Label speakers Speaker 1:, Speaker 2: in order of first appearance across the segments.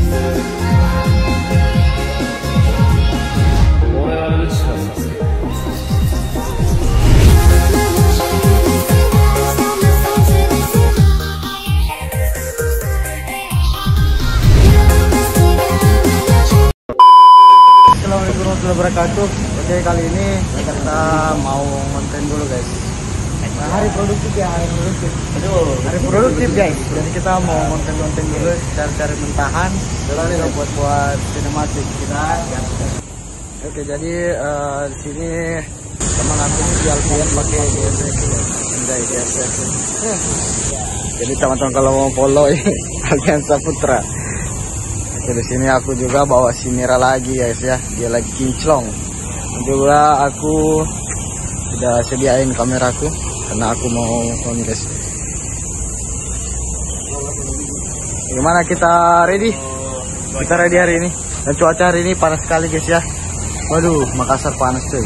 Speaker 1: Assalamualaikum warahmatullahi wabarakatuh. Oke, kali ini kita mau konten dulu guys. Hari produktif ya, hari produktif. Hari produktif guys. Jadi kita mau konten-konten dulu, cari-cari mentahan. Kita buat sinematik kita. Oke, jadi di sini teman aku ini di Alfian pakai GSX guys. Enggak GSX. Jadi teman-teman kalau mau follow Alfian Saputra. Oke, di sini aku juga bawa si Mira lagi guys ya. Dia lagi kinclong. Juga aku sudah sediain kameraku karena aku mau on guys. Gimana kita ready? Kita ready hari ini. Dan cuaca hari ini panas sekali guys ya. Waduh, Makassar panas cuy.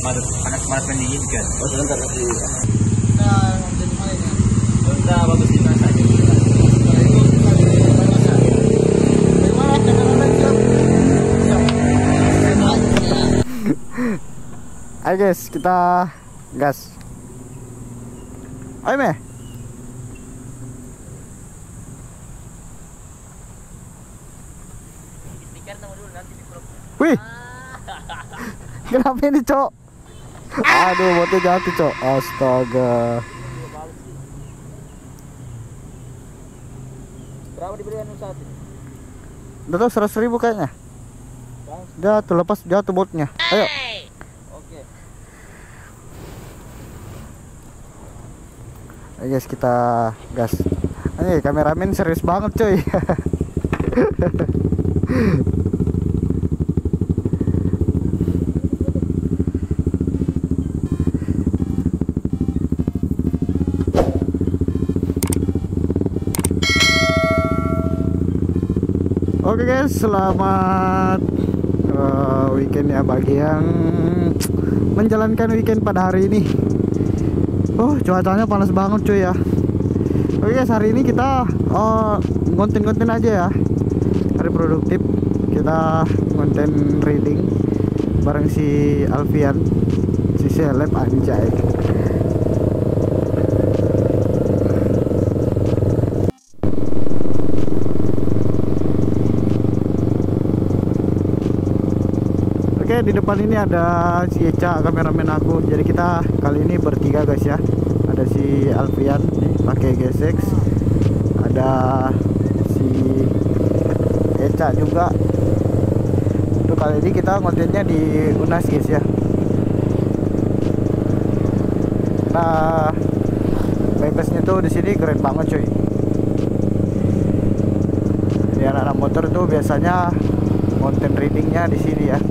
Speaker 2: Panas meninggikan.
Speaker 1: Oh, sebentar lagi.
Speaker 2: Kita bagusin saja.
Speaker 1: Ayo guys, kita gas. Ayo meh. Wih. Kenapa ini, Cok? Aduh, botnya jatuh, Cok. Astaga.
Speaker 2: Berapa diberikan saat ini?
Speaker 1: Udah tuh 100.000 kayaknya. Jatuh, lepas jatuh botnya. Ayo.
Speaker 2: Oke.
Speaker 1: Ayo guys, kita gas. Ini kameramen serius banget cuy. Oke guys, selamat weekend ya bagi yang menjalankan weekend pada hari ini. Cuacanya panas banget cuy ya. Oke guys, hari ini kita konten-konten aja ya. Hari produktif kita konten reading bareng si Alfian, si seleb anjay. Oke, di depan ini ada si Eca, kameramen aku. Jadi kita kali ini bertiga guys ya. Ada si Alfian nih pakai GSX. Ada si Eca juga. Untuk kali ini kita kontennya di Unas guys ya. Nah, bypassnya tuh di sini keren banget cuy. Jadi anak-anak motor tuh biasanya konten readingnya di sini ya.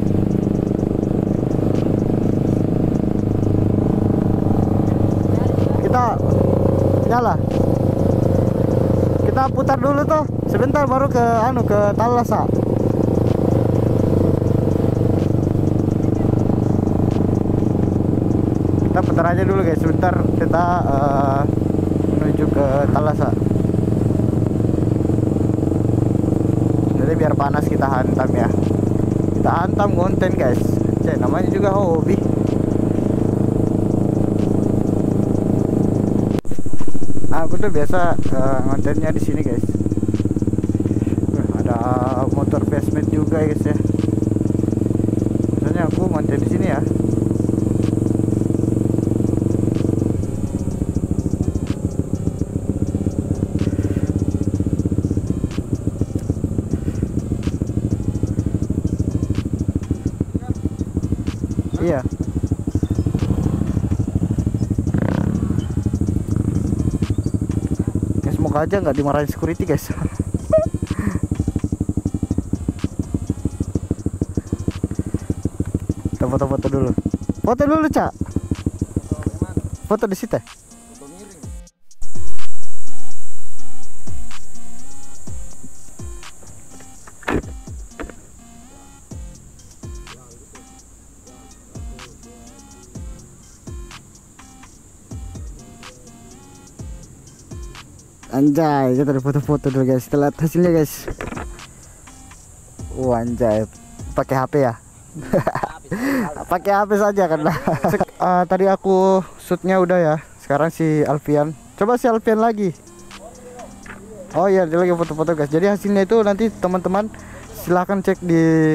Speaker 1: Kita nyala, kita putar dulu tuh sebentar baru ke ke Talasa. Kita putar aja dulu guys, sebentar kita menuju ke Talasa. Jadi biar panas kita hantam ya, kita hantam konten guys. Namanya juga hobi. Aku tuh biasa kontennya di sini guys. Ada motor basement juga guys ya. Biasanya aku konten di sini ya. Iya. Semoga aja nggak dimarahin security guys. Kita foto-foto dulu. Foto dulu, Cak. Foto di situ. Anjay, kita udah foto-foto dulu guys. Kita lihat hasilnya guys. Anjay, pakai HP ya? Pakai HP saja kan lah. Tadi aku shootnya udah ya. Sekarang si Alfian. Coba si Alfian lagi. Oh iya, dia lagi foto-foto guys. Jadi hasilnya itu nanti teman-teman silahkan cek di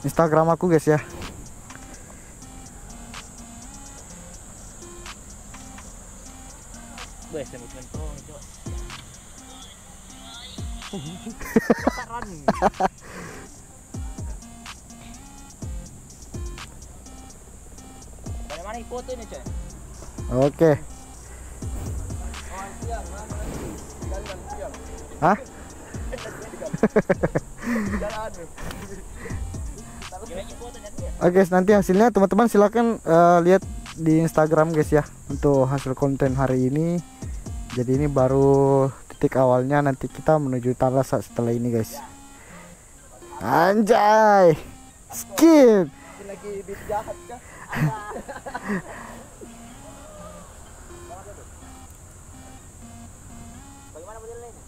Speaker 1: Instagram aku guys ya.
Speaker 2: Bagaimana foto ini, Coy?
Speaker 1: Oke. Hah? Oke guys, nanti hasilnya teman-teman silakan lihat di Instagram guys ya untuk hasil konten hari ini. Jadi ini baru titik awalnya, nanti kita menuju Thalassa setelah ini guys. Anjay, skip.
Speaker 2: Lagi beat jahat kah? Bagaimana modelnya ini?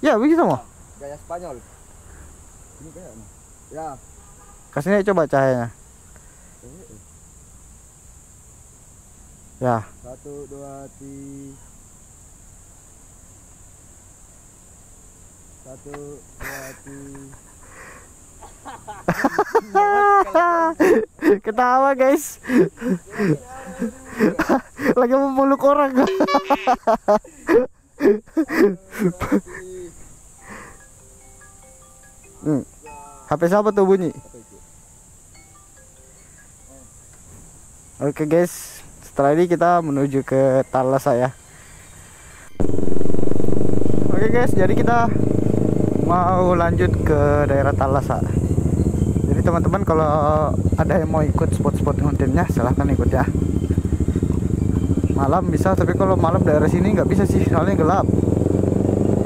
Speaker 1: Ya begitu mau.
Speaker 2: Gaya Spanyol. Ini gaya apa? Ya.
Speaker 1: Kasihnya coba cahayanya. Ya.
Speaker 2: 1, 2, 3. 1, 2, 3.
Speaker 1: Ketawa guys. Lagi memeluk orang. HP siapa tuh bunyi? Oke guys, setelah ini kita menuju ke Thalassa ya. Oke guys, jadi kita mau lanjut ke daerah Thalassa. Jadi teman-teman kalau ada yang mau ikut spot-spot kontennya silahkan ikut ya. Malam bisa, tapi kalau malam daerah sini nggak bisa sih, soalnya gelap.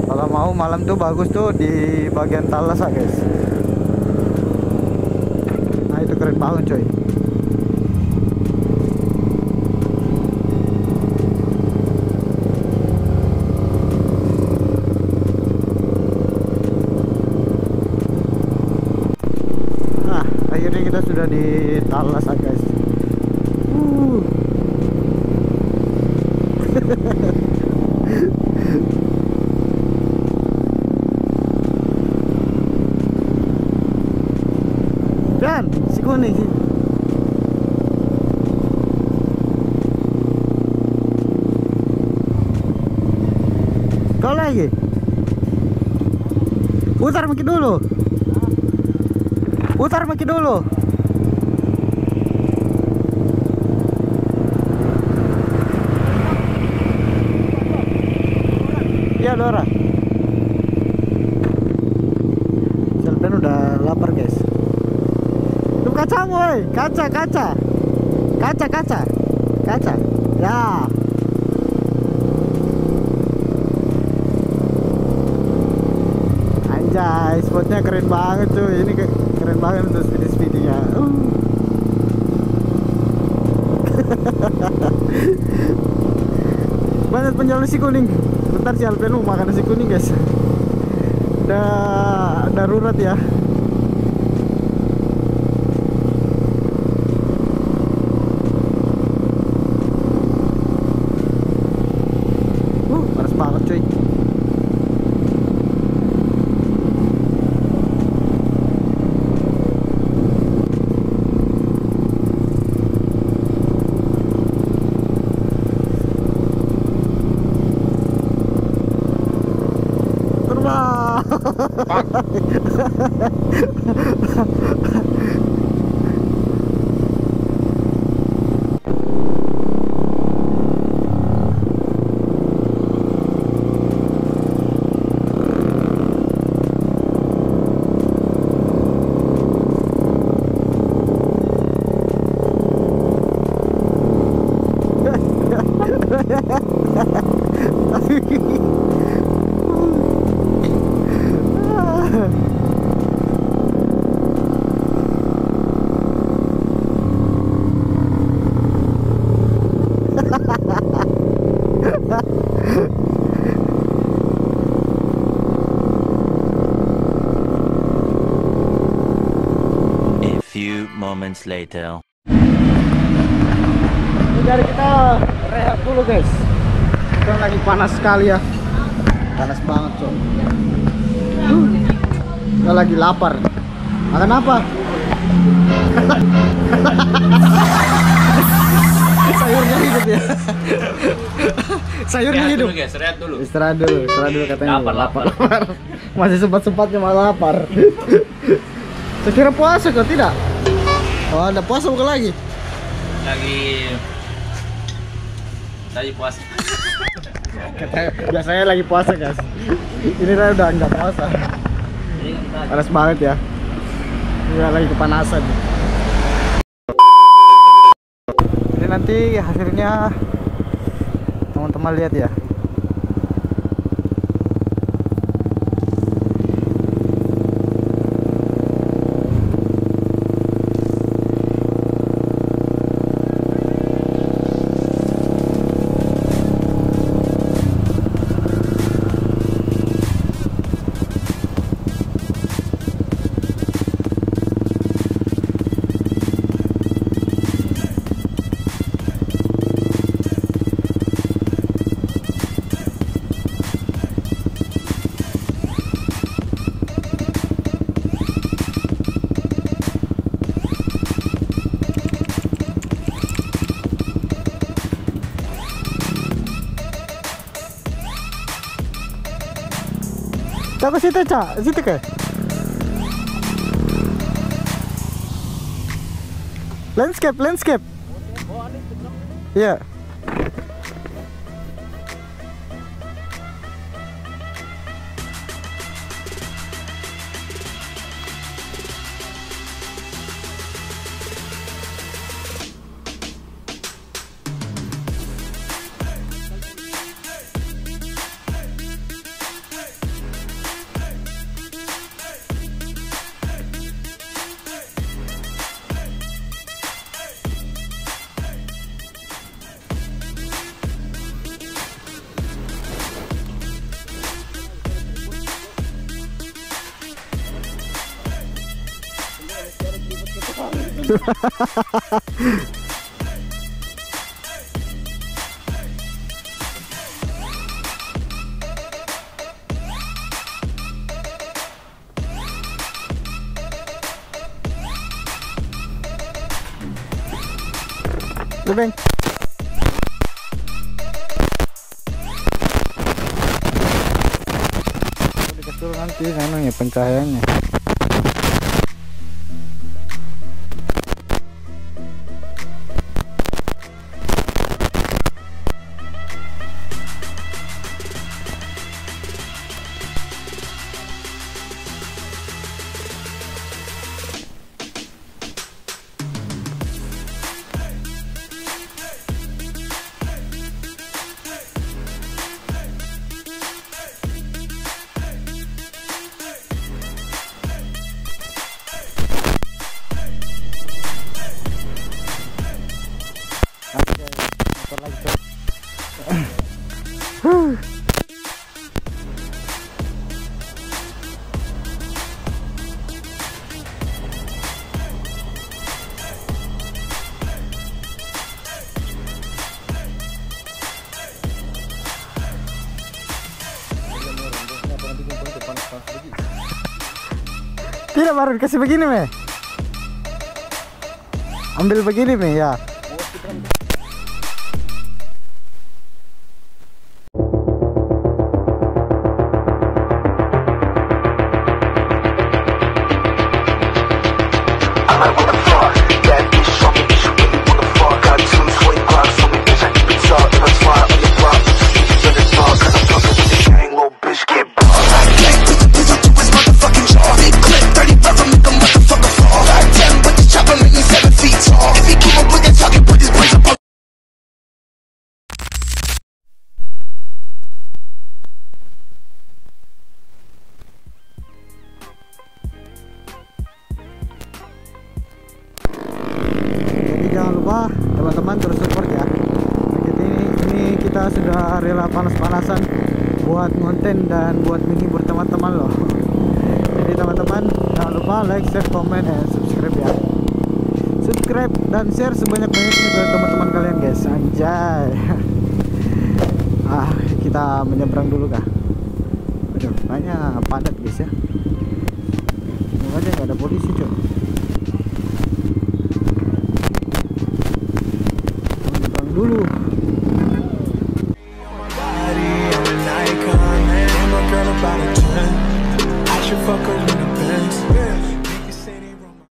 Speaker 1: Kalau mau malam tuh bagus tuh di bagian Thalassa guys. Nah itu keren banget coy. Nah akhirnya kita sudah di Thalassa guys. Dan si kuning sih. Kau lagi? Putar makin dulu. Putar makin dulu. Ya Dora. Selpen udah lapar guys. Tuh kacamu, woi. Kaca. Ya. Anjay, spotnya keren banget cuy. Ini keren banget untuk speedy-speedinya. Banyak penjual nasi kuning. Bentar si Alpen mau makan nasi kuning guys. Darurat ya. Panas banget cuy.
Speaker 3: moments later.
Speaker 1: Dari kita rehat dulu guys. Kita lagi panas sekali ya. Panas banget coy. Kita lagi lapar. Makan apa? Sayurnya hidup ya. Sayurnya hidup.
Speaker 2: Guys, rehat dulu.
Speaker 1: Istirahat dulu katanya.
Speaker 2: Lapar.
Speaker 1: Masih sempat-sempatnya malah lapar. Saya kira puasa kok tidak? Oh, ada puasa bukan lagi?
Speaker 2: Lagi puasa.
Speaker 1: Biasanya lagi puasa guys. Ini saya udah enggak puasa. Panas banget ya. Ini lagi kepanasan. Ini nanti hasilnya teman-teman lihat ya. Cak ke situ, Cak. Situ ke? Landscape. Iya. Beng. Dikasih dulu nanti ya pencahayaannya. Tidak, baru dikasih begini me. Ambil begini me ya. Jangan lupa teman-teman terus support ya. Ini kita sudah rela panas-panasan buat konten dan buat menghibur teman-teman loh. Jadi teman-teman jangan lupa like, share, comment, dan subscribe ya. subscribe dan share sebanyak-banyaknya ke teman-teman kalian guys. Anjay. Kita menyeberang dulu kah? Aduh, kayaknya padat guys ya. Semoga aja nggak ada polisi, Cok.